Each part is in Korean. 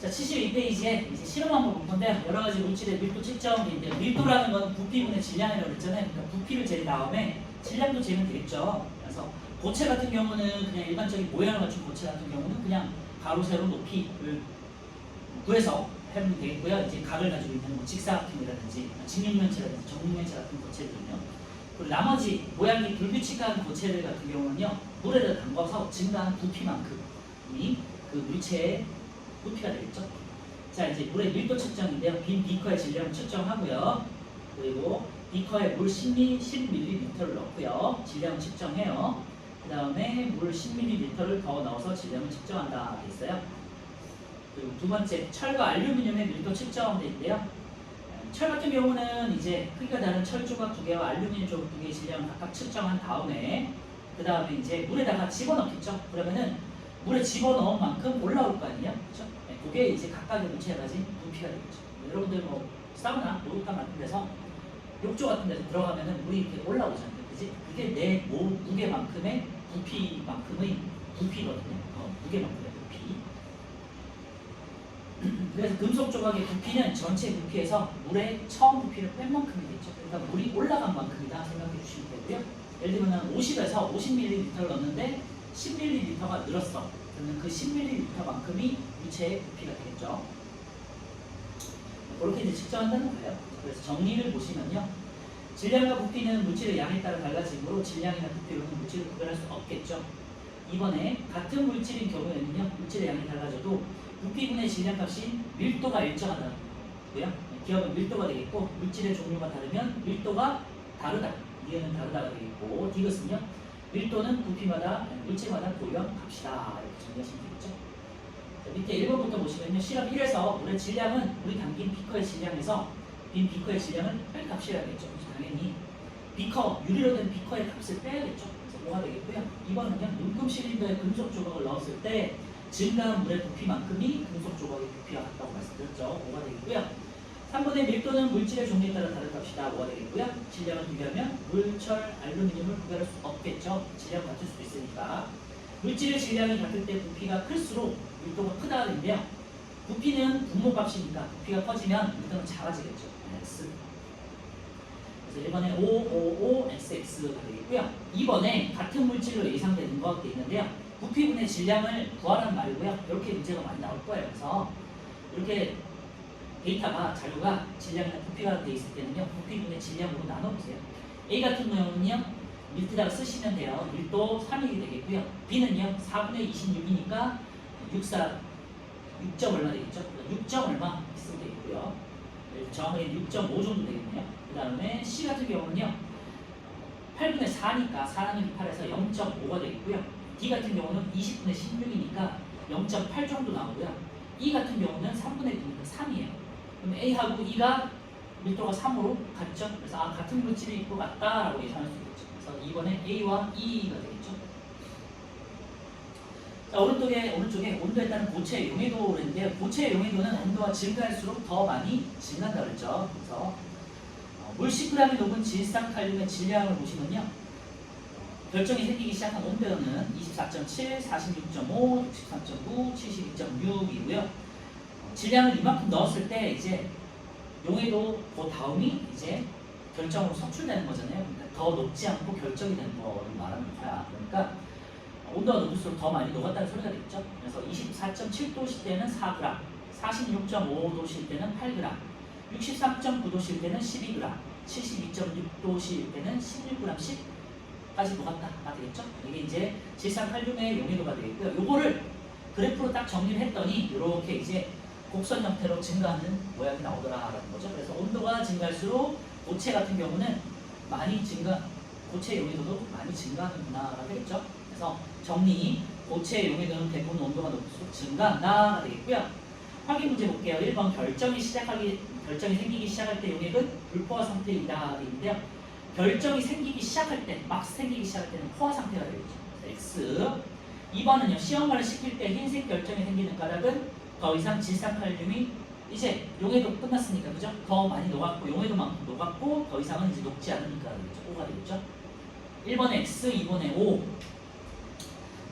자, 72페이지에 이제 실험 한번 볼 건데 여러 가지 물질의 밀도 측정인데 밀도라는 건 부피분의 질량이라고 그랬잖아요. 그러니까 부피를 잴 다음에 질량도 재면 되겠죠. 그래서 고체 같은 경우는 그냥 일반적인 모양을 갖춘 고체 같은 경우는 그냥 가로 세로 높이를 구해서 하면 되겠고요. 이제 각을 가지고 있는 뭐 직사각형이라든지 직육면체라든지 정육면체 같은 고체들은요. 그리고 나머지 모양이 불규칙한 고체들 같은 경우는요. 물에다 담가서 증가한 부피만큼이 그 물체의 부피가 되겠죠. 자, 이제 물의 밀도 측정인데요. 빈 비커의 질량을 측정하고요. 그리고 비커에 물 10ml를 넣고요. 질량을 측정해요. 그 다음에 물 10ml를 더 넣어서 질량을 측정한다 돼 있어요. 그리고 두 번째, 철과 알루미늄의 밀도 측정돼 있는데요. 철 같은 경우는 이제 크기가 다른 철 조각 2개와 알루미늄 조각 2개의 질량을 각각 측정한 다음에 그 다음에 이제 물에다가 집어넣겠죠. 그러면은 물에 집어넣은 만큼 올라올 거 아니에요? 그렇죠? 네, 그게 이제 각각의 물체가 가진 부피가 되겠죠. 여러분들 뭐 사우나, 목욕탕 같은 데서 욕조 같은 데서 들어가면은 물이 이렇게 올라오잖아요. 그지? 그게 내 무게만큼의 부피만큼의 부피거든요. 무게만큼의 부피. 그래서 금속 조각의 부피는 전체 부피에서 물의 처음 부피를 뺀 만큼이겠죠. 그러니까 물이 올라간 만큼이다 생각해 주시면 되고요. 예를 들면 50에서 50ml를 넣었는데 10ml가 늘었어. 그러면 그 10ml만큼이 물체의 부피가 되겠죠. 그렇게 이제 측정한다는 거예요. 그래서 정리를 보시면요. 질량과 부피는 물질의 양에 따라 달라지므로 질량이나 부피로는 물질을 구별할 수 없겠죠. 이번에 같은 물질인 경우에는요. 물질의 양이 달라져도 부피분의 질량값인 밀도가 일정하다고요. 기억은 밀도가 되겠고 물질의 종류가 다르면 밀도가 다르다. 이해는 다르다가 되겠고 디귿은요. 밀도는 부피마다 물체마다 고유한 값이다. 이렇게 정리하시면 되겠죠. 자, 밑에 1번부터 보시면요. 실험 1에서 물의 질량은 물이 담긴 비커의 질량에서 빈 비커의 질량을 뺄 값이라겠죠. 당연히 비커, 유리로 된 비커의 값을 빼야겠죠. 그래서 뭐가 되겠고요. 2번은요. 눈금 실린더에 금속 조각을 넣었을 때 증가한 물의 부피만큼이 금속 조각의 부피와 같다고 말씀드렸죠. 뭐가 되겠고요. 3번의 밀도는 물질의 종류에 따라 다른 값이다. 뭐가 되겠고요. 질량을 비교하면 물, 철, 알루미늄을 구별할 수 없겠죠. 질량 같을 수도 있으니까. 물질의 질량이 같을 때 부피가 클수록 밀도가 크다가 되는데요. 부피는 분모값이니까 부피가 커지면 밀도는 작아지겠죠. x. 그래서 1번에 555xx가 되겠고요. 2번에 같은 물질로 예상되는 것 있는데요. 부피분의 질량을 구하란 말이고요. 이렇게 문제가 많이 나올 거예요. 그래서 이렇게 데이터가, 자료가 질량이나 부피가 돼 있을 때는요. 부피분의 질량으로 나눠보세요. A 같은 경우는요. 밀도에다가 쓰시면 돼요. 밀도 3이 되겠고요. B는요. 4분의 26이니까 6점 얼마 되겠죠? 6점 얼마 쓰면 되겠고요. 정확하게 6.5 정도 되겠네요. 그 다음에 C 같은 경우는요. 8분의 4니까 4나누기 8에서 0.5가 되겠고요. D 같은 경우는 20분의 16이니까 0.8 정도 나오고요. E 같은 경우는 3분의 9니까 3이에요. 그럼 A하고 E가 밀도가 3으로 같죠? 그래서 같은 물질이 있고 같다라고 예상할 수 있겠죠. 그래서 이번에 A와 E가 되겠죠. 자, 오른쪽에 온도에 따른 고체의 용해도인데요. 고체의 용해도는 온도가 증가할수록 더 많이 증가한다고 그랬죠. 그래서 물 10g이 녹은 질산칼륨의 질량을 보시면요. 결정이 생기기 시작한 온도는 24.7, 46.5, 63.9, 72.6이고요. 질량을 이만큼 넣었을 때 이제 용해도 그 다음이 이제 결정으로 속출되는 거잖아요. 그러니까 더 높지 않고 결정이 되는 거를 말하는 거야. 그러니까 온도가 높을수록 더 많이 녹았다는 소리가 되겠죠. 그래서 24.7도실 때는 4g, 46.5도실 때는 8g, 63.9도실 때는 12g, 72.6도실 때는 16g씩까지 녹았다가 되겠죠. 이게 이제 질산칼륨의 용해도가 되겠고요. 요거를 그래프로 딱 정리를 했더니 이렇게 이제 곡선 형태로 증가하는 모양이 나오더라라는 거죠. 그래서 온도가 증가할수록 고체 같은 경우는 고체 용해도도 많이 증가하는구나가 되겠죠. 그래서 정리, 고체 용해도는 대부분 온도가 높을수록 증가한다가 되겠고요. 확인 문제 볼게요. 1번 결정이 생기기 시작할 때 용액은 불포화 상태이다 되는데요. 결정이 생기기 시작할 때, 막 생기기 시작할 때는 포화 상태가 되겠죠. X. 2번은요. 시험관을 시킬 때 흰색 결정이 생기는 까닭은 더 이상 질산칼륨이 이제 용해도 끝났으니까, 그죠? 더 많이 녹았고 용해도만큼 녹았고 더 이상은 이제 녹지 않으니까 되겠죠. O가 되겠죠. 1번에 X, 2번에 O.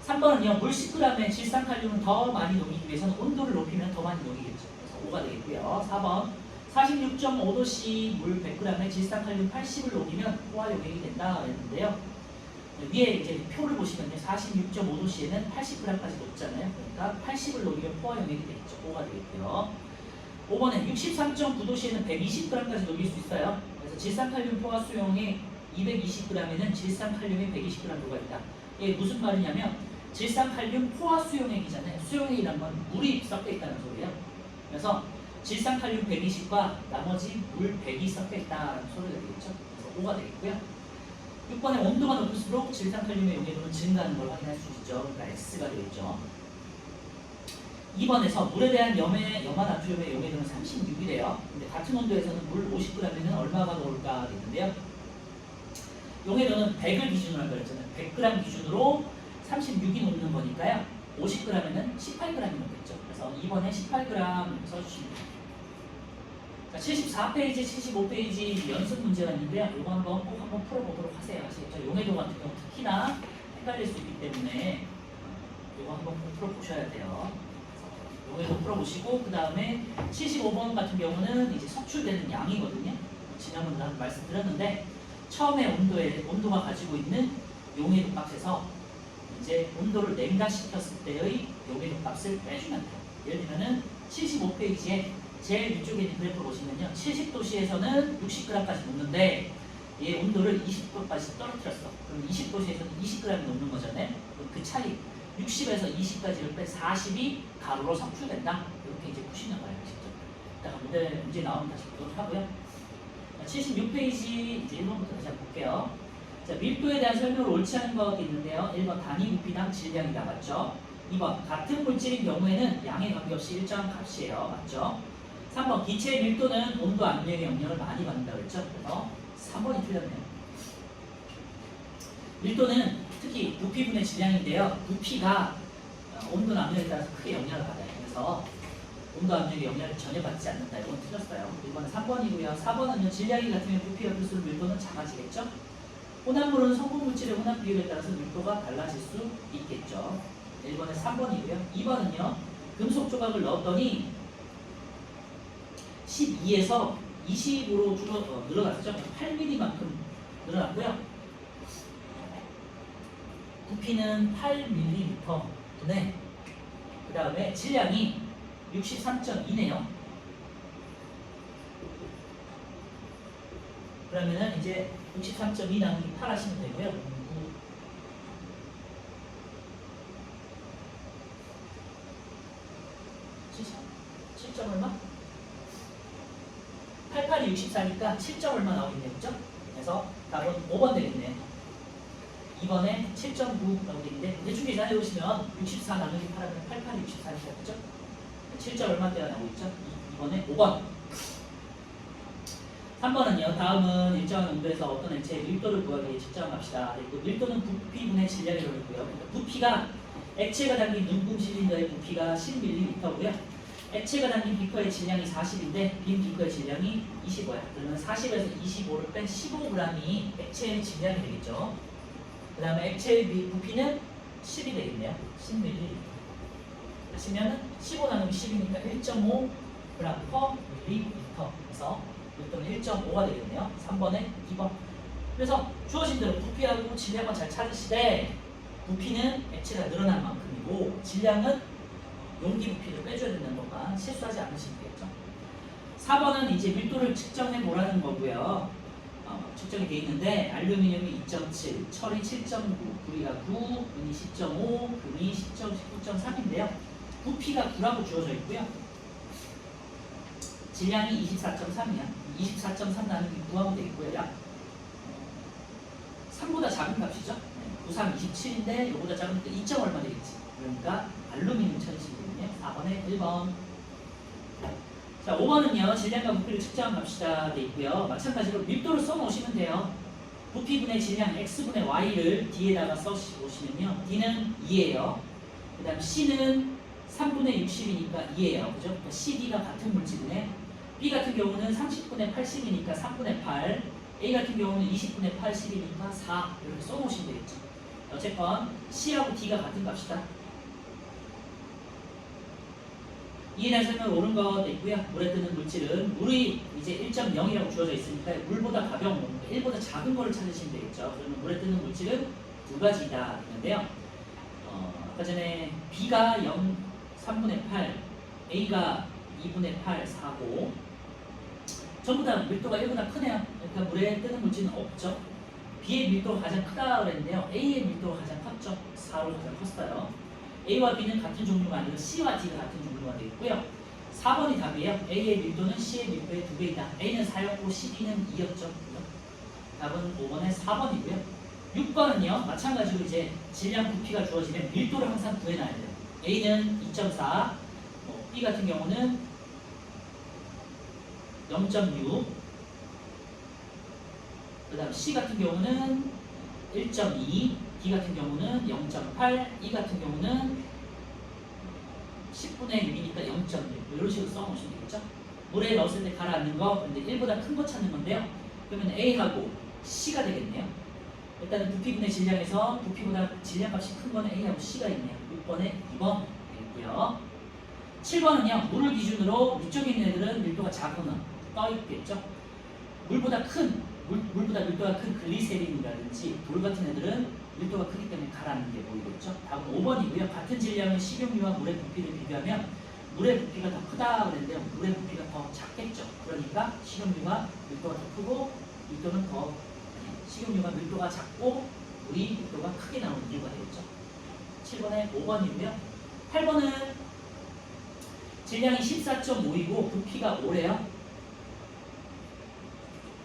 3번은요. 물 10g의 질산칼륨을 더 많이 녹이기 위해서는 온도를 높이면 더 많이 녹이겠죠. 그래서 5가 되겠고요. 4번 46.5도씨 물 100g의 질산칼륨 80을 녹이면 포화 용액이 된다 그랬는데요. 위에 이제 표를 보시면요. 46.5도씨에는 80g까지 녹잖아요. 그러니까 80을 녹이면 포화 용액이 되겠죠. 5가 되겠고요. 5번에 63.9도씨에는 120g까지 녹일 수 있어요. 그래서 질산칼륨 포화 수용액 220g에는 질산칼륨이 120g 들어가있다. 이게 무슨 말이냐면 질산칼륨 포화 수용액이잖아요. 수용액이란 건 물이 섞여 있다는 소리예요. 그래서 질산칼륨 120과 나머지 물 100이 섞여 있다는 소리가 되겠죠. 그래서 5가 되겠고요. 6번에 온도가 높을수록 질산칼륨의 용해도는 증가하는 걸 확인할 수 있죠. 그러니까 X가 되겠죠. 2번에서 물에 대한 염화 나트륨의 용해도는 36이래요. 근데 같은 온도에서는 물 50g에는 얼마가 나올까 되는데요. 용해도는 100을 기준으로 한다고 했잖아요. 100g 기준으로 36이 녹는 거니까요. 50g에는 18g이 녹겠죠. 그래서 2번에 18g 써주시면 됩니다. 자, 74페이지, 75페이지 연습 문제가 있는데요. 이거 꼭 한번 풀어보도록 하세요. 아시겠죠? 용해도 같은 경우 특히나 헷갈릴 수 있기 때문에 이거 한번 꼭 풀어보셔야 돼요. 용해도 풀어보시고 그 다음에 75번 같은 경우는 이제 석출되는 양이거든요. 지난번에 나도 말씀드렸는데 처음에 온도가 가지고 있는 용해도 값에서 이제 온도를 냉각시켰을 때의 용해도 값을 빼주면 돼요. 예를 들면은 75페이지에 제일 위쪽에 있는 그래프 보시면요. 70도씨에서는 60g까지 녹는데 얘 온도를 20도까지 떨어뜨렸어. 그럼 20도씨에서는 20g이 녹는 거잖아요. 그럼 그 차이 60에서 20까지를 빼 40이 가루로 석출된다. 이렇게 이제 푸시는 거예요. 직접. 문제 나오면 다시 보도록 하고요. 76페이지 이제 1번부터 다시 한번 볼게요. 자, 밀도에 대한 설명을 옳지 않은 것이 있는데요. 1번 단위 부피당 질량이다. 맞죠? 2번 같은 물질인 경우에는 양에 관계없이 일정한 값이에요. 맞죠? 3번 기체의 밀도는 온도 압력의 영향을 많이 받는다고 했죠. 그래서 3번이 틀렸네요. 밀도는 특히 부피분의 질량인데요. 부피가 온도 압력에 따라서 크게 영향을 받아요. 그래서 온도 압력의 영향을 전혀 받지 않는다. 이건 틀렸어요. 이번은 3번이고요. 4번은요. 질량이 같으면 부피가 클수록 밀도는 작아지겠죠. 혼합물은 성분 물질의 혼합 비율에 따라서 밀도가 달라질 수 있겠죠. 1번에 3번이고요. 2번은요. 금속 조각을 넣었더니 12에서 20으로 늘어났죠. 8mm만큼 늘어났고요. 부피는 8mm분에 그 다음에 질량이 63.2네요. 그러면은 이제 63.2 나누기 8 하시면 되고요. 7점 얼마? 88이 64니까 7점 얼마 나오겠네요. 그죠? 그래서 답은 5번 되겠네요. 2번에 7.9 나오겠는데 대충 계산해 보시면 64 나누기 8하면 88이 64니까 그죠? 7점 얼마대가 나오고 있죠? 2번에 5번. 3번은요. 다음은 일정한 온도에서 어떤 액체의 밀도를 구하기 위해 측정한 값이다. 그리고 밀도는 부피분의 질량이라고 했고요. 부피가 액체가 담긴 눈금 실린더의 부피가 10ml고요. 액체가 담긴 비커의 질량이 40인데 빈 비커의 질량이 25야. 그러면 40에서 25를 뺀 15g이 액체의 질량이 되겠죠. 그 다음에 액체의 부피는 10이 되겠네요. 10ml. 하시면은 15 나누기 10이니까 1.5g per ml. 그래서 밀도는 1.5가 되겠네요. 3번에 2번. 그래서 주어진 대로 부피하고 질량만 잘 찾으시되 부피는 액체가 늘어난 만큼이고 질량은 용기 부피를 빼줘야 된다는 것만 실수하지 않으시면 되겠죠. 4번은 이제 밀도를 측정해 보라는 거고요. 측정이 되어 있는데 알루미늄이 2.7, 철이 7.9, 구리가 9, 은이 10.5, 금이 19.3인데요. 부피가 9라고 주어져 있고요. 질량이 24.3이야. 24.3 나누기 9하면 되겠고요. 약 3보다 작은 값이죠. 93, 27인데 이거보다 작으니까 2점 얼마 되겠지. 그러니까 알루미늄 천이시거든요. 4번에 1번. 자, 5번은요. 질량과 부피를 측정한 값이다 돼 있고요. 마찬가지로 밀도를 써놓으시면 돼요. 부피분의 질량 x분의 y를 d에다가 써오시면요. d는 2예요. 그 다음 c는 3분의 60이니까 2예요. 그죠? 그러니까 CD가 같은 물질이네. B 같은 경우는 30분의 80이니까 3분의 8. A 같은 경우는 20분의 80이니까 4. 이렇게 써놓으시면 되겠죠. 어쨌건 C하고 D가 같은 값이다. 이에 대한 설명을 옳은 거 있고요. 물에 뜨는 물질은 물이 이제 1.0이라고 주어져 있으니까 물보다 가벼운 거, 1보다 작은 거를 찾으시면 되겠죠. 그러면 물에 뜨는 물질은 두 가지다 있는데요. 아까 전에 B가 3분의 8, A가 2분의 8, 4고 전부 다 밀도가 1보다 크네요. 그러니까 물에 뜨는 물질은 없죠. B의 밀도가 가장 크다 그랬는데요. A의 밀도가 가장 컸죠. 4로 가장 컸어요. A와 B는 같은 종류가 아니고 C와 D가 같은 종류가 되겠고요. 4번이 답이에요. A의 밀도는 C의 밀도의 2배이다. A는 4였고 CD는 2였죠. 답은 5번의 4번이고요. 6번은요. 마찬가지로 이제 질량 부피가 주어지면 밀도를 항상 구해놔야 돼요. A는 2.4, B 같은 경우는 0.6, 그 다음 C 같은 경우는 1.2, D 같은 경우는 0.8, E 같은 경우는 10분의 6이니까 0.6 이런 식으로 써놓으시면 되겠죠. 물에 넣었을 때 가라앉는 거, 근데 1보다 큰 거 찾는 건데요. 그러면 A하고 C가 되겠네요. 일단은 부피분의 질량에서 부피보다 질량값이 큰 거는 A하고 C가 있네요. 6번에 2번 되겠고요. 7번은요. 물을 기준으로 위쪽에 있는 애들은 밀도가 작거나 떠있겠죠. 물보다 밀도가 큰 글리세린이라든지 돌 같은 애들은 밀도가 크기 때문에 가라앉는 게 보이겠죠. 다음 5번이고요. 같은 질량의 식용유와 물의 부피를 비교하면 물의 부피가 더 크다 그랬는데요. 물의 부피가 더 작겠죠. 그러니까 식용유가 밀도가 더 크고 식용유가 밀도가 작고 물이 밀도가 크게 나오는 이유가 되겠죠. 7번에 5번이고요. 8번은 질량이 14.5이고 부피가 5래요.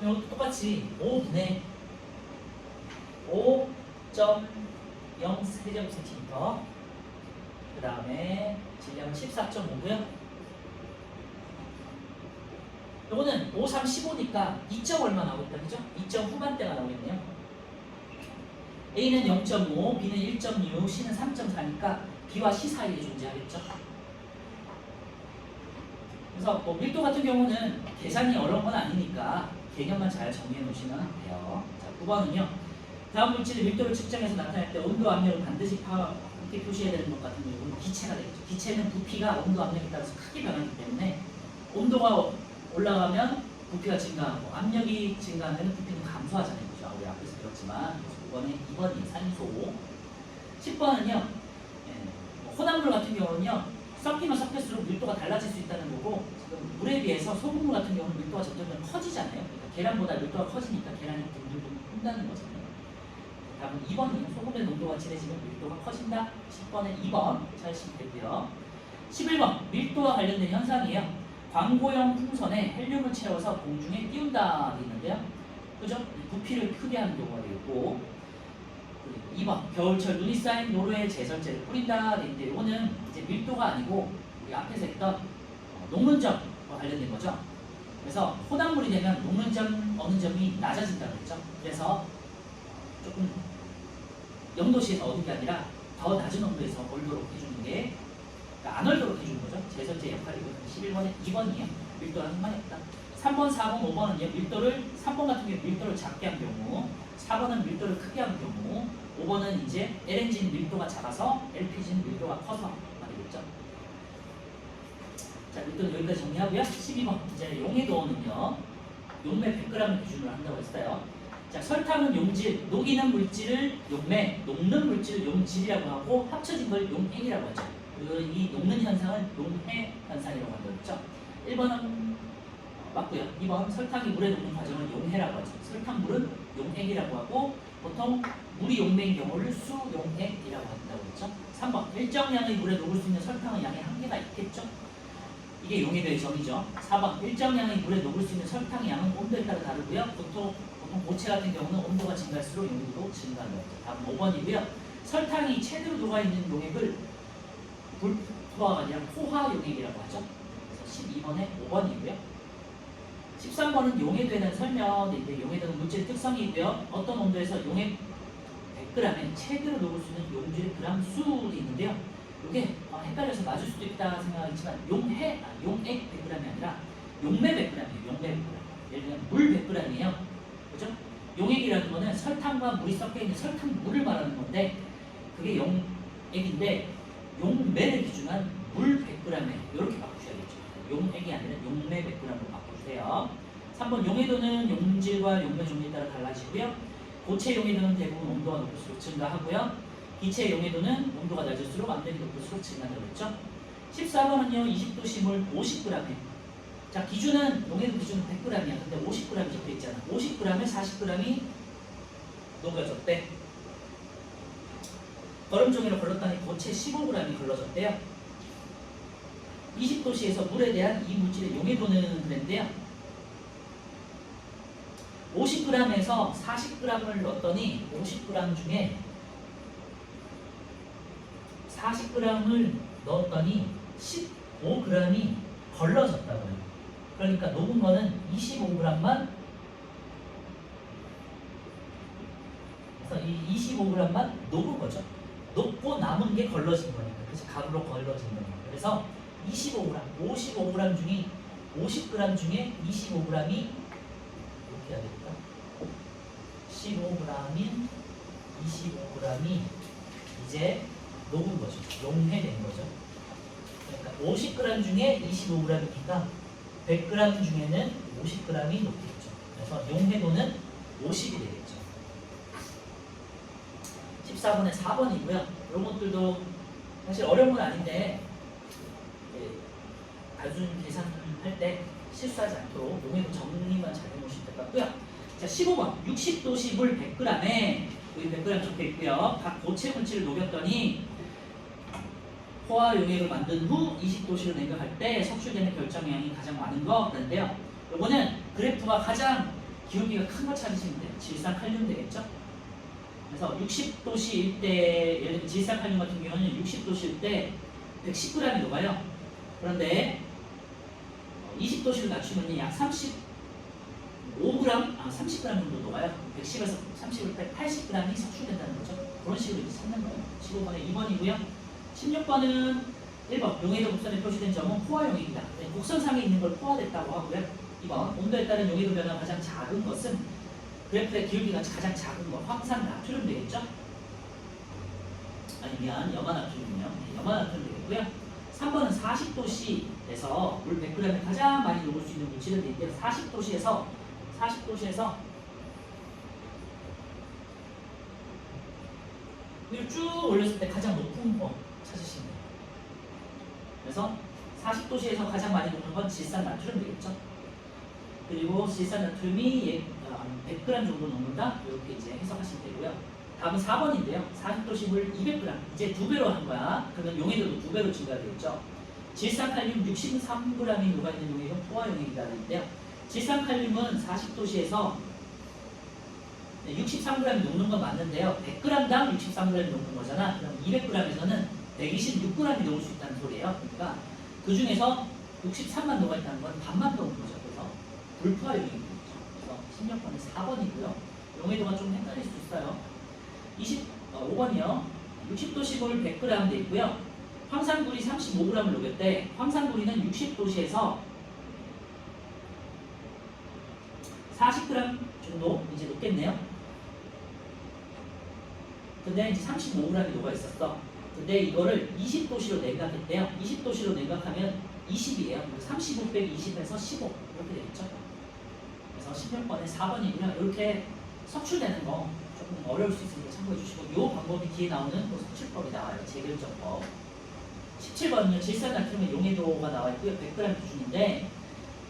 이것도 똑같이 5분의 5.0세제곱센티미터 그 다음에 질량은 14.5고요. 요거는 5, 3, 15니까 2점 얼마 나오겠다, 그죠? 2점 후반대가 나오겠네요. A는 0.5, B는 1.6, C는 3.4니까 B와 C 사이에 존재하겠죠. 그래서 뭐 밀도 같은 경우는 계산이 어려운 건 아니니까 개념만 잘 정리해 놓으시면 돼요. 자, 9번은요. 다음 물질의 밀도를 측정해서 나타낼 때 온도, 압력을 반드시 이렇게 표시해야 되는 것 같은 경우는 기체가 되겠죠. 기체는 부피가 온도, 압력에 따라서 크게 변하기 때문에 온도가 올라가면 부피가 증가하고 압력이 증가하면 부피는 감소하잖아요. 그죠? 우리 앞에서 배웠지만 9번에 2번이 산소. 10번은요. 혼합물 같은 경우는요. 섞이면 섞일수록 밀도가 달라질 수 있다는 거고 지금 물에 비해서 소금물 같은 경우는 밀도가 점점 커지잖아요. 그러니까 계란보다 밀도가 커지니까 계란이 둥둥둥 푼다는 거잖아요. 답은 2번이에요. 소금의 농도가 진해지면 밀도가 커진다. 10번에 2번 찾으시면 되고요. 11번 밀도와 관련된 현상이에요. 광고형 풍선에 헬륨을 채워서 공중에 띄운다 있는데요. 그죠? 부피를 크게 하는 경우가 되겠고 2번 겨울철 눈이 쌓인 노루에 제설제를 뿌린다 있는데 이거는 이제 밀도가 아니고 우리 앞에서 했던 녹는점과 관련된 거죠. 그래서 혼합물이 되면 녹는점 어느 점이 낮아진다고 했죠. 그래서 조금 0도씨에서 얻은 게 아니라 더 낮은 온도에서 얼도록 해주는 게 그러니까 안 얼도록 해주는 거죠. 제설제 역할이거든요. 11번에 2번이에요. 밀도랑 상관이 없다. 3번, 4번, 5번은요. 3번 같은 경우 밀도를 작게 한 경우 4번은 밀도를 크게 한 경우 5번은 이제 LNG는 밀도가 작아서 LPG는 밀도가 커서 말이겠죠. 자, 밀도는 여기까지 정리하고요. 12번 이제 용해도는요. 용매 100g을 기준으로 한다고 했어요. 자, 설탕은 용질, 녹이는 물질을 용매, 녹는 물질을 용질이라고 하고 합쳐진 걸 용행이라고 하죠. 그리고 이 녹는 현상을 용해 현상이라고 한다고 했죠. 1번은 맞고요. 2번 설탕이 물에 녹는 과정을 용해라고 하죠. 설탕물은 용액이라고 하고 보통 물이 용매인 경우를 수용액이라고 한다고 했죠. 3번 일정량의 물에 녹을 수 있는 설탕의 양의 한계가 있겠죠. 이게 용해도의 점이죠. 4번 일정량의 물에 녹을 수 있는 설탕의 양은 온도에 따라 다르고요. 보통 고체 같은 경우는 온도가 증가할수록 용도도 증가하는 거죠. 다음 5번이고요. 설탕이 체대로 녹아있는 용액을 불포화가 아니라 포화용액이라고 하죠. 그래서 12번에 5번이고요. 13번은 용해도에 대한 설명인데 용해도는 물질의 특성이 있고요. 어떤 온도에서 용액 100g에 체대로 녹을 수 있는 용질의 그람 수이 있는데요. 이게 헷갈려서 맞을 수도 있다 생각하지만 용액 100g이 아니라 용매 100g이에요. 용매 100g. 예를 들면 물 100g이에요. 그죠? 용액이라는 거는 설탕과 물이 섞여 있는 설탕물을 말하는 건데 그게 용액인데 용매를 기준한 물 100g에 이렇게 바꾸셔야겠죠. 용액이 아니라 용매 100g으로 바꿔주세요. 3번 용해도는 용질과 용매 종류에 따라 달라지고요. 고체 용해도는 대부분 온도가 높을수록 증가하고요. 기체 용해도는 온도가 낮을수록 압력이 높을수록 증가한다고 했죠. 14번은요. 20도씨 물 50g에 자 기준은 용해도 기준은 100g이야. 근데 50g이 적혀있잖아. 50g에 40g이 녹여졌대. 거름종이로 걸렀더니 고체 15g이 걸러졌대요. 20도씨에서 물에 대한 이 물질의 용해도는 그랬는데요. 50g에서 40g을 넣었더니 50g 중에 40g을 넣었더니 15g이 걸러졌다고요. 그러니까 녹은 거는 25g만 그래서 이 25g만 녹은 거죠. 녹고 남은 게 걸러진 거니까. 그래서 가루로 걸러진 거니까. 그래서 25g, 55g 중에 50g 중에 25g이 이렇게 해야 되겠다. 15g인 25g이 이제 녹은 거죠. 용해된 거죠. 그러니까 50g 중에 25g이니까 100g 중에는 50g이 녹겠죠. 그래서 용해도는 50이 되겠죠. 14번에 4번이고요. 이런 것들도 사실 어려운 건 아닌데 단순 계산할 때 실수하지 않도록 용해도 정리만 잘 해놓으시면 될 것 같고요. 자, 15번 60도씨 물 100g에 여기 100g 적혀 있고요. 각 고체 물질을 녹였더니 포화 용액을 만든 후 20도씨로 냉각할 때 석출되는 결정량이 가장 많은 거 그런데요. 요거는 그래프가 가장 기울기가 큰 거 찾으시면 돼요. 질산칼륨 되겠죠? 그래서 60도씨일 때 예를 들면 질산칼륨 같은 경우는 60도씨일 때 110g이 녹아요. 그런데 20도씨로 낮추면 약 30g, 30g 정도 녹아요. 110에서 30을 빼 80g이 석출된다는 거죠. 그런 식으로 이제 찾는 거예요. 15번에 2번이고요. 16번은 1번 용해도 곡선에 표시된 점은 포화 용액이다. 곡선상에 있는 걸 포화됐다고 하고요. 2번 온도에 따른 용해도 변화가 가장 작은 것은 그래프의 기울기가 가장 작은 거 황산 나트륨 되겠죠? 아니면 염화 나트륨이요. 염화 나트륨 되겠고요. 3번은 40도씨에서 물 100g에 가장 많이 녹을 수 있는 물질은 되는데 40도씨에서 위로 쭉 올렸을 때 가장 높은 거 찾으시면 돼요. 그래서 40도씨에서 가장 많이 녹는 건 질산 나트륨 되겠죠? 그리고 질산 나트륨이 100g 정도 녹는다? 이렇게 이제 해석하시면 되고요. 다음은 4번인데요. 40도씨 물 200g. 이제 2배로 한 거야. 그러면 용해도도 2배로 증가되겠죠. 질산칼륨 63g이 녹아있는 용액은 포화 용액이라고 하는데요. 질산칼륨은 40도씨에서 63g이 녹는 건 맞는데요. 100g당 63g이 녹는 거잖아. 그럼 200g에서는 126g이 녹을 수 있다는 소리예요. 그러니까 그 중에서 63만 녹아있다는 건 반만 녹는 거죠. 그래서 불포화 용액이 되죠. 그래서 16번은 4번이고요. 용해도가 좀 헷갈릴 수 있어요. 25번이요. 60도씨 물 100g 돼 있고요. 황산구리 35g을 녹였대. 황산구리는 60도씨에서 40g 정도 이제 녹겠네요. 근데 이제 35g이 녹아 있었어. 근데 이거를 20도씨로 냉각했대요. 20도씨로 냉각하면 20이에요. 35 빼기 20에서 15 이렇게 되겠죠. 그래서 16번에 4번이고요. 이렇게 석출되는 거 조금 어려울 수 있으니까 참고해 주시고 이 방법이 뒤에 나오는 또 석출법이다. 재결정법. 17번은요. 질산 나트륨의 용해도가 나와 있고요. 100g 기준인데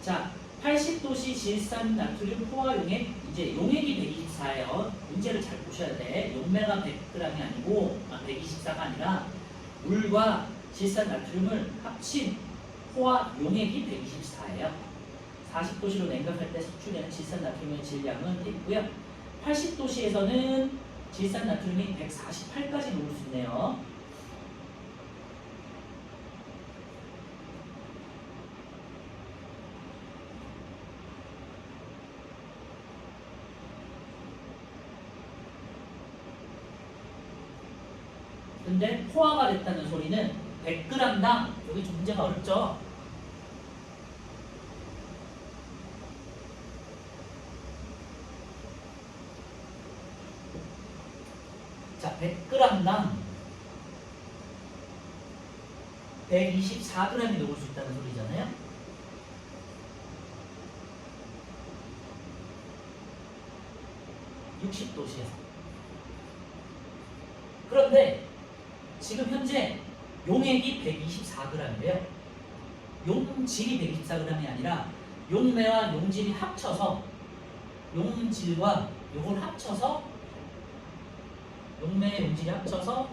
자 80도씨 질산 나트륨 포화 용액 이제 용액이 124예요. 문제를 잘 보셔야 돼. 용매가 100g이 아니고 124가 아니라 물과 질산 나트륨을 합친 포화 용액이 124예요. 40도씨로 냉각할 때 석출되는 질산 나트륨의 질량은 있고요. 80도씨에서는 질산 나트륨이 148까지 녹을 수 있네요. 근데 포화가 됐다는 소리는 100g당 여기 좀 문제가 어렵죠? 100g당 124g이 녹을 수 있다는 소리잖아요. (60도씨에서) 그런데 지금 현재 용액이 124g이래요. 용질이 124g이 아니라 용매와 용질이 합쳐서, 용질과 요걸 합쳐서, 용매 용질이 합쳐서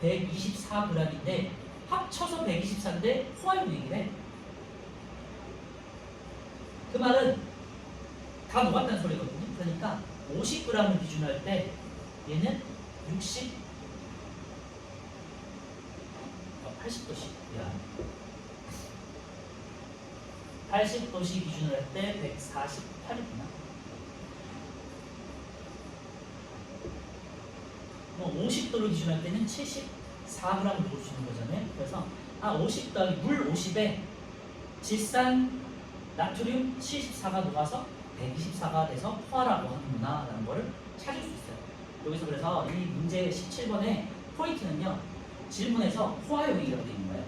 124g인데 합쳐서 124인데 포화용액이래. 그 말은 다 녹았다는 소리거든요. 그러니까 50g을 기준으로 할 때 얘는 80도씨 80도씨 기준으로 할 때 148이구나. 50도를 기준으로 할 때는 74g을 녹을 수 있는 거잖아요. 그래서 50 더하기 물 50에 질산 나트륨 74가 녹아서 124가 돼서 포화라고 하는구나 라는 거를 찾을 수 있어요. 여기서 그래서 이 문제 17번의 포인트는요, 질문에서 포화용액이라고 되어 있는 거예요.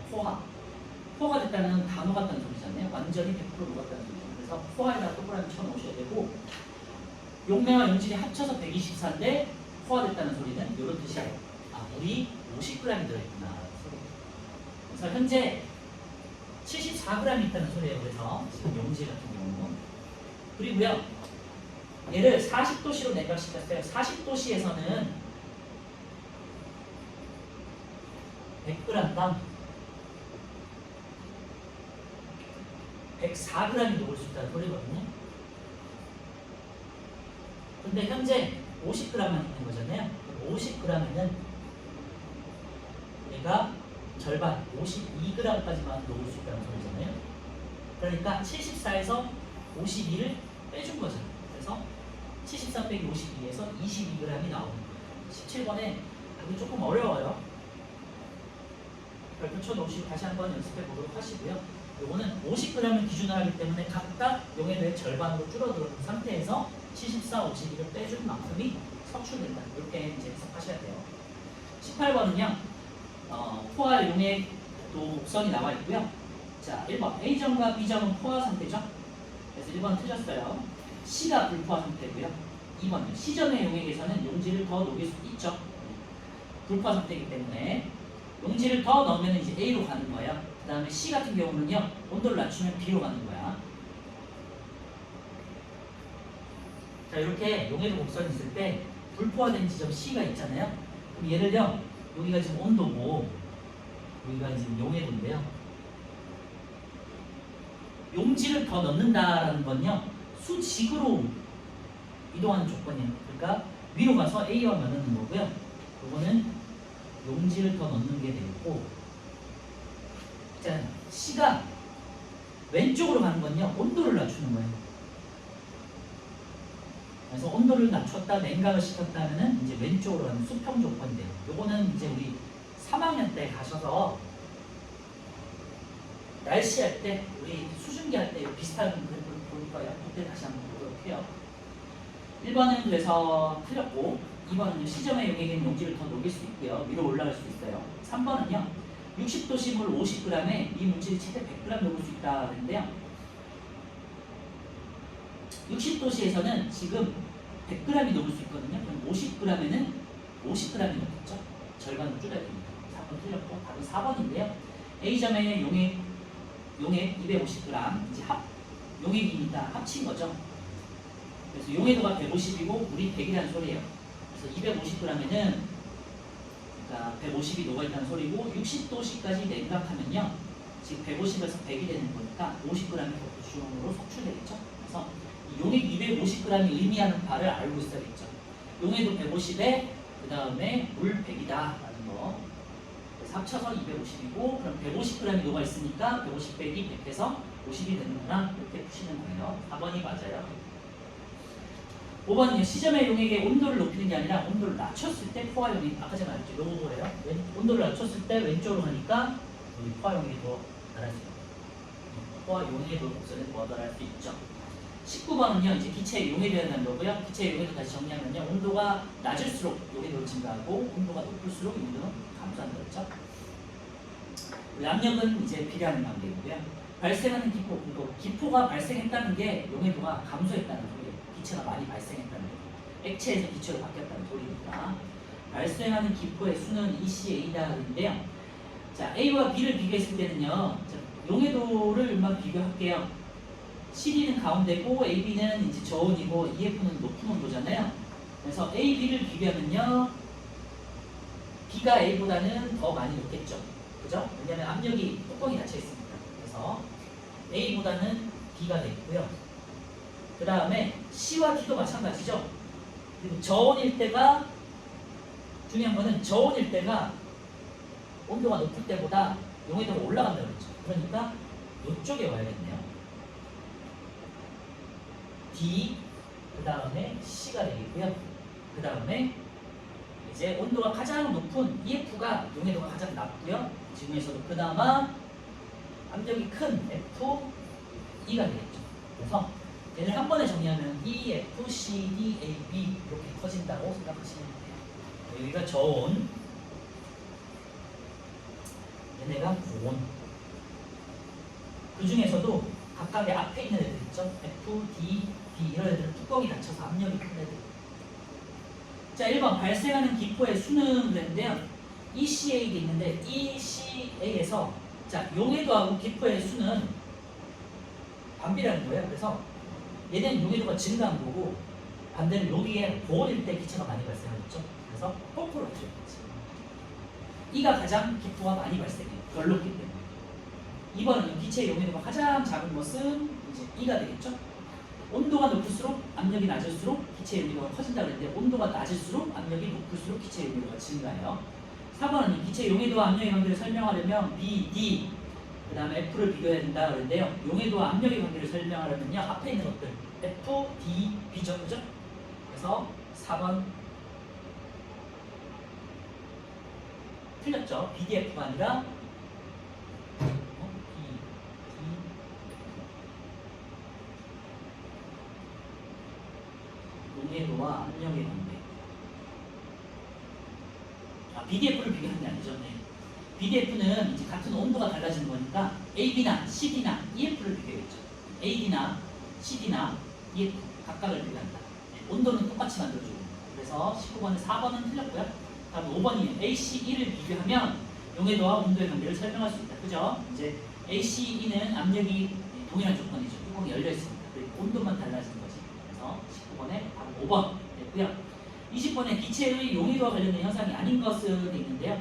포화가 됐다는 다 녹았다는 소리잖아요. 완전히 100% 녹았다는 소리죠. 그래서 포화에다 동그라미 쳐놓으셔야 되고, 용매와 용질이 합쳐서 124인데 포화됐다는 소리는 이런 뜻이에요. 물이 50g이 들어있구나. 그래서 현재 74g이 있다는 소리예요. 그래서 지금 용질 같은 경우는. 그리고요, 얘를 40도씨로 냉각시켰어요. 40도씨에서는 100g당 104g이 녹을 수 있다는 소리거든요. 근데 현재 50g만 있는 거잖아요. 50g에는 얘가 절반 52g까지만 녹을 수 있다는 소리잖아요. 그러니까 74에서 52를 빼준 거죠. 그래서 74 빼기 52에서 22g이 나오는 거예요. 17번에 답이 조금 어려워요. 별표 쳐놓으시고 다시 한번 연습해 보도록 하시고요. 요거는 50g을 기준으로 하기 때문에 각각 용액의 절반으로 줄어드는 상태에서 74, 52를 빼준 만큼이 석출된다. 이렇게 이제 해석하셔야 돼요. 18번은요, 포화 용액도 곡선이 나와 있고요. 자, 1번 A점과 B점은 포화 상태죠. 그래서 1번 틀렸어요. C가 불포화 상태고요. 2번은 C점의 용액에서는 용질을 더 녹일 수 있죠. 불포화 상태이기 때문에 용질을 더 넣으면 이제 A로 가는 거예요. 그 다음에 C 같은 경우는요, 온도를 낮추면 B로 가는 거야. 자, 이렇게 용해도 곡선이 있을 때 불포화된 지점 C가 있잖아요. 그럼 얘를요, 여기가 지금 온도고 여기가 지금 용해도인데요. 용질을 더 넣는다라는 건요, 수직으로 이동하는 조건이에요. 그러니까 위로 가서 A와 나누는 거고요. 이거는 용질을 더 넣는 게 되고, 자, C가 왼쪽으로 가는 건요, 온도를 낮추는 거예요. 그래서 온도를 낮췄다, 냉각을 시켰다 하면은 이제 왼쪽으로 가는 수평 조건이 돼요. 요거는 이제 우리 3학년 때 가셔서 날씨 할 때, 우리 수증기 할 때 비슷한 그래프를 볼 거예요. 그때 다시 한번 보도록 해요. 1번은 그래서 틀렸고, 2번은 C점의 용액에는 용질을 더 녹일 수 있고요. 위로 올라갈 수 있어요. 3번은요, 60도씨 물 50g에 이 물질이 최대 100g 녹을 수 있다 그랬는데요. 60도씨에서는 지금 100g이 녹을 수 있거든요. 그럼 50g에는 50g이 녹겠죠. 절반으로 줄여야 됩니다. 4번 틀렸고, 답은 4번인데요. A점의 용액 250g, 이제 용액이니까 합친 거죠. 그래서 용해도가 150이고 물이 100이라는 소리예요. 그래서 250g에는 그러니까 150이 녹아있다는 소리고, 60도씨까지 냉각하면요, 지금 150에서 100이 되는 거니까 50g의 보충으로 속출되겠죠. 그래서 용액 250g이 의미하는 바를 알고 있어야겠죠. 용해도 150에 그 다음에 물 100이다 라는 거. 그래서 합쳐서 250이고, 그럼 150g이 녹아있으니까 150 빼기 100해서 50이 되는구나. 이렇게 푸시는 거예요. 4번이 맞아요. 5번은요, C점의 용액의 온도를 높이는 게 아니라 온도를 낮췄을 때 포화 용액, 아까 제가 말했죠. 요거 뭐예요? 온도를 낮췄을 때 왼쪽으로 가니까 여기 포화 용액이 더 달할 수 있죠. 포화 용액의 곡선에 더 달할 수 있죠. 19번은요, 이제 기체의 용해도에 대한 거고요. 기체의 용해도 다시 정리하면요, 온도가 낮을수록 용해도는 증가하고, 온도가 높을수록 용해도는 감소한다 그랬죠. 압력은 이제 비례하는 관계이고요. 발생하는 기포, 기포가 발생했다는 게 용해도가 감소했다는 소리예요. 기체가 많이 발생했다는 거예요. 액체에서 기체로 바뀌었다는 소리니까. 발생하는 기포의 수는 ECA다 그랬는데요. 자, A와 B를 비교했을 때는요, 자, 용해도를만 비교할게요. CD는 가운데고 AB는 이제 저온이고 EF는 높은 온도잖아요. 그래서 A, B를 비교하면요, B가 A보다는 더 많이 높겠죠. 그죠? 왜냐하면 압력이 뚜껑이 닫혀 있습니다. 그래서 A보다는 B가 되겠고요. 그 다음에 C와 D도 마찬가지죠. 그리고 저온일 때가, 중요한 거는 저온일 때가 온도가 높을 때보다 용해도가 올라간다고 그랬죠. 그러니까 이쪽에 와야겠네요. D, 그 다음에 C가 되겠고요. 그 다음에 이제 온도가 가장 높은 EF가 용해도가 가장 낮고요. 지금에서도 그 다음에 압력이 큰 F, E가 되겠죠. 그래서 얘를 한 번에 정리하면 E, F, C, D, A, B 이렇게 커진다고 생각하시면 돼요. 여기가 저온, 얘네가 고온. 그 중에서도 각각의 앞에 있는 애들 있죠. F, D, B 이런 애들은 뚜껑이 닫혀서 압력이 큰 애들. 자, 1번 발생하는 기포의 수는 그랬는데요. ECA도 있는데 ECA에서 자, 용해도하고 기포의 수는 반비라는 거예요. 그래서 얘는 용해도가 증가한 거고 반대로 여기에 고온일 때 기체가 많이 발생하겠죠. 그래서 거꾸로 하죠. E가 가장 기포가 많이 발생해요. 덜 높기 때문에. 2번은 기체의 용해도가 가장 작은 것은 이제 E가 되겠죠. 온도가 높을수록 압력이 낮을수록 기체의 용해도가 커진다 그랬는데 온도가 낮을수록 압력이 높을수록 기체의 용해도가 증가해요. 4번은 기체의 용해도와 압력의 관계를 설명하려면 B, D 그 다음에 F를 비교해야 된다 그랬는데요. 용해도와 압력의 관계를 설명하려면요, 앞에 있는 것들 F, D, B죠, 그죠? 그래서 4번 틀렸죠. BDF가 아니라 용해도와 압력의 관계. BDF를 비교하는 게 아니죠. 네. BDF는 이제 같은 온도가 달라지는 거니까 AB나 CD나 EF를 비교했죠. AD나 CD나 EF 각각을 비교한다. 네. 온도는 똑같이 만들어주고. 그래서 19번은 4번은 틀렸고요. 다음 5번이 ACE를 비교하면 용해도와 온도의 관계를 설명할 수 있다. 그죠? 이제 ACE는 압력이 동일한 조건이죠. 뚜껑이 열려 있습니다. 그리고 온도만 달라지는 거지. 그래서 19번에 바로 5번 됐고요. 20번에 기체의 용해도와 관련된 현상이 아닌 것은 있는데요.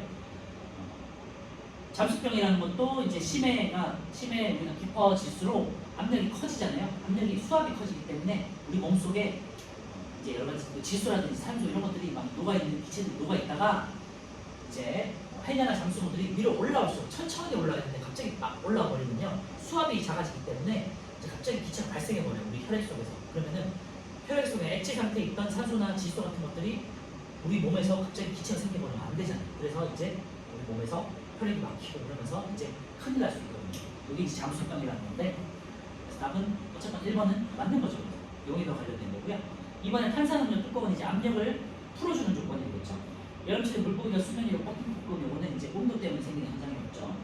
잠수병이라는 것도 이제 우리가 깊어질수록 압력이 커지잖아요. 압력이 수압이 커지기 때문에 우리 몸속에 이제 여러 가지 질소라든지 산소 이런 것들이 막 녹아있는 기체들이 녹아있다가 이제 해녀나 잠수모들이 위로 올라올수록 천천히 올라가야 되는데 갑자기 막 올라와 버리면요, 수압이 작아지기 때문에 이제 갑자기 기체가 발생해 버려요. 우리 혈액 속에서. 그러면은 혈액 속에 액체 상태에 있던 산소나 질소 같은 것들이 우리 몸에서 갑자기 기체가 생겨버리면 안 되잖아요. 그래서 이제 우리 몸에서 혈액이 막히고 그러면서 이제 큰일 날 수 있거든요. 여기 이제 잠수병이라는 건데, 그래서 답은 어쨌든 1번은 맞는 거죠. 용해도와 관련된 거고요. 2번에 탄산음료 뚜껑은 이제 압력을 풀어주는 조건이 되겠죠. 여름철에 물고기가 수면 위로 뻗는 요거는 이제 온도 때문에 생기는 현상이었죠.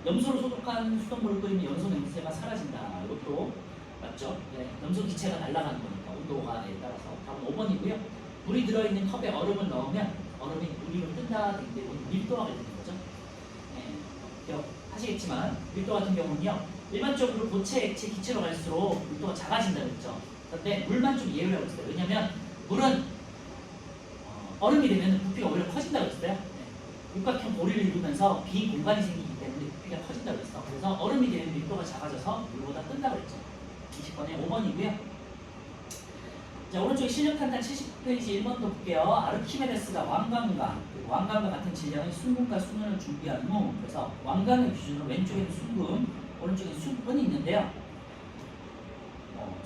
염소로 소독한 수돗물을 끓이면 염소 냄새가 사라진다. 이것도 맞죠? 네, 염소 기체가 날아가는 거니까 온도가에 따라서. 답은 5번이고요. 물이 들어있는 컵에 얼음을 넣으면 얼음이 물 위로 뜬다. 근데 밀도가 되는 거죠. 네, 기억하시겠지만 밀도 같은 경우는요, 일반적으로 고체, 액체, 기체로 갈수록 밀도가 작아진다고 했죠. 그런데 물만 좀 예외를 하고 있어요. 왜냐하면 물은 얼음이 되면 부피가 오히려 커진다고 했어요. 네. 육각형 고리를 이루면서 비공간이 생기기 때문에 부피가 커진다고 했어. 그래서 얼음이 되면 밀도가 작아져서 물보다 뜬다고 했죠. 20번에 5번이고요. 자, 오른쪽에 실력탄탄 70페이지 1번도 볼게요. 아르키메데스가 왕관과 같은 질량의 순금과 순은을 준비한 후, 그래서 왕관을 기준으로 왼쪽에는 순금, 오른쪽에는 순은이 있는데요.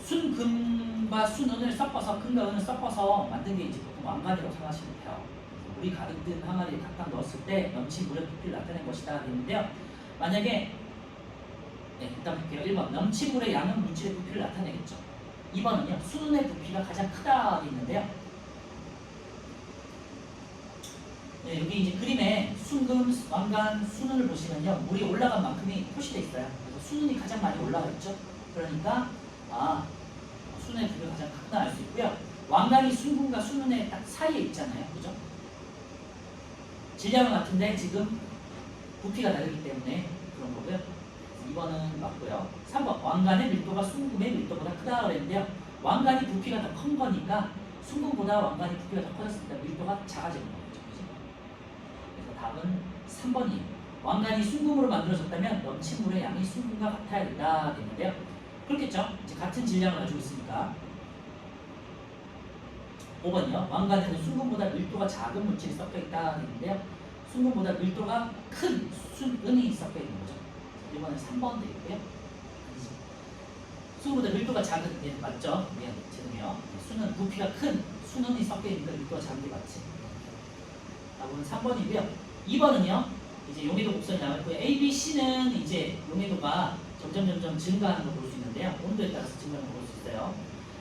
순금과 순은을 섞어서, 금과 은을 섞어서 만든 게 이제 보통 왕관이라고 생각하시면 돼요. 물이 가득 든 항아리에 각각 넣었을 때 넘친 물의 부피를 나타낸 것이다 그랬는데요. 만약에 일단 볼게요. 1번 넘친 물의 양은 물질의 부피를 나타내겠죠. 2번은요. 수눈의 부피가 가장 크다 돼 있는데요. 네, 여기 이제 그림에 순금, 왕관, 수눈을 보시면요. 물이 올라간 만큼이 표시되어 있어요. 그래서 수눈이 가장 많이 올라가 있죠. 그러니까 수눈의 부피가 가장 크구나 알 수 있고요. 왕관이 순금과 수눈의 딱 사이에 있잖아요. 그죠? 질량은 같은데 지금 부피가 다르기 때문에 그런 거고요. 2번은 맞고요. 3번 왕관의 밀도가 순금의 밀도보다 크다 그랬는데요. 왕관이 부피가 더 큰 거니까 순금보다 왕관이 부피가 더 커졌습니다. 밀도가 작아지는 거죠. 그래서 답은 3번이에요. 왕관이 순금으로 만들어졌다면 넘친 물의 양이 순금과 같아야 된다 됐는데요. 그렇겠죠? 이제 같은 질량을 가지고 있으니까. 5번이요. 왕관에는 순금보다 밀도가 작은 물질이 섞여 있다 됐는데요. 순금보다 밀도가 큰 순은이 섞여 있는 거죠. 이번엔 3번 되겠고요. 순금보다 밀도가 작은 게 맞죠? 죄송해요. 순은 부피가 큰 순은이 섞여 있는 거 밀도가 작은 게 맞지. 답은 3번이고요. 2번은요. 이제 용해도 곡선이 나왔고요. A, B, C는 이제 용해도가 점점 증가하는 걸 볼 수 있는데요. 온도에 따라서 증가하는 걸 볼 수 있어요.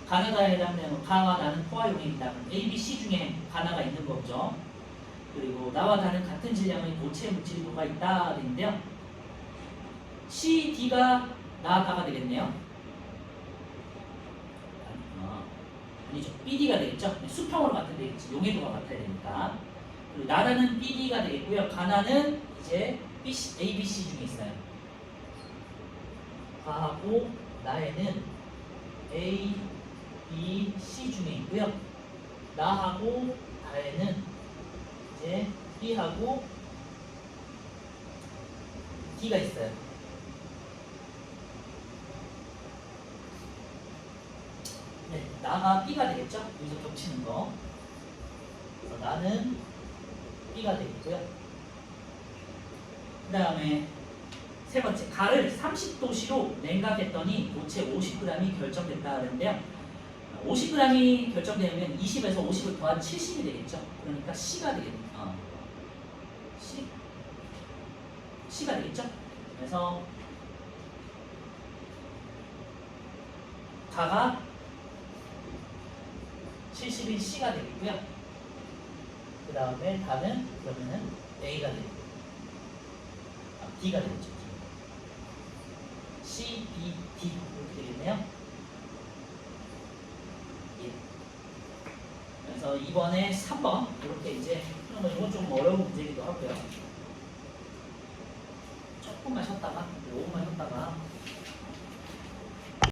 가나다에 해당되는 가와 나는 포화 용해이다. A, B, C 중에 가나가 있는 거죠. 그리고 나와 다른 같은 질량의 고체 물질도가 있다 되는데요. C, D가 나다가 되겠네요. 아니죠. BD가 되겠죠. 수평으로 같은 되겠지. 용해도가 같아야 되니까. 그리고 나다는 BD가 되겠고요. 가나는 이제 BC, A, B, C 중에 있어요. 가하고 나에는 A, B, C 중에 있고요. 나하고 다에는 이제 B하고 D가 있어요. 네, 나가 B가 되겠죠? 여기서 겹치는 거. 그래서 나는 B가 되겠고요. 그 다음에 세 번째, 가를 30도씨로 냉각했더니 도체 50g이 결정됐다 하는데요. 50g이 결정되면 20에서 50을 더한 70이 되겠죠. 그러니까 C가 되겠네요. C가 되겠죠. 그래서 가가 70인 C가 되겠고요. 그 다음에 다는 그러면은 A가 되겠고요. D가 되겠죠. C, B, D 이렇게 되겠네요. 예. 그래서 이번에 3번 이렇게 이제 이건 좀 어려운 문제이기도 하고요. 조금만 쉬었다가 5분만 쉬었다가